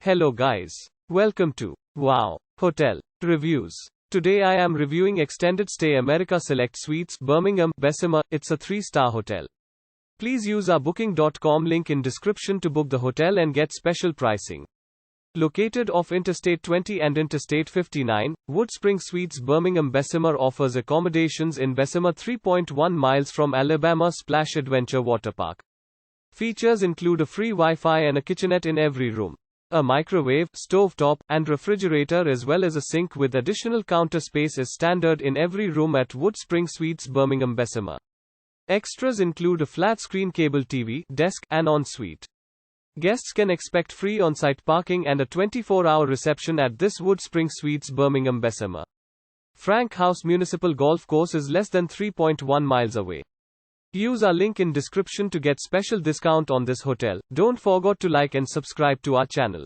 Hello guys. Welcome to Wow Hotel Reviews. Today I am reviewing Extended Stay America Select Suites Birmingham Bessemer. It's a 3-star hotel. Please use our booking.com link in description to book the hotel and get special pricing. Located off Interstate 20 and Interstate 59, WoodSpring Suites Birmingham Bessemer offers accommodations in Bessemer 3.1 miles from Alabama Splash Adventure Water Park. Features include a free Wi-Fi and a kitchenette in every room. A microwave, stovetop, and refrigerator as well as a sink with additional counter space is standard in every room at WoodSpring Suites Birmingham Bessemer. Extras include a flat-screen cable TV, desk, and ensuite. Guests can expect free on-site parking and a 24-hour reception at this WoodSpring Suites Birmingham Bessemer. House Municipal Golf Course is less than 3.1 miles away. Use our link in description to get special discount on this hotel. Don't forget to like and subscribe to our channel.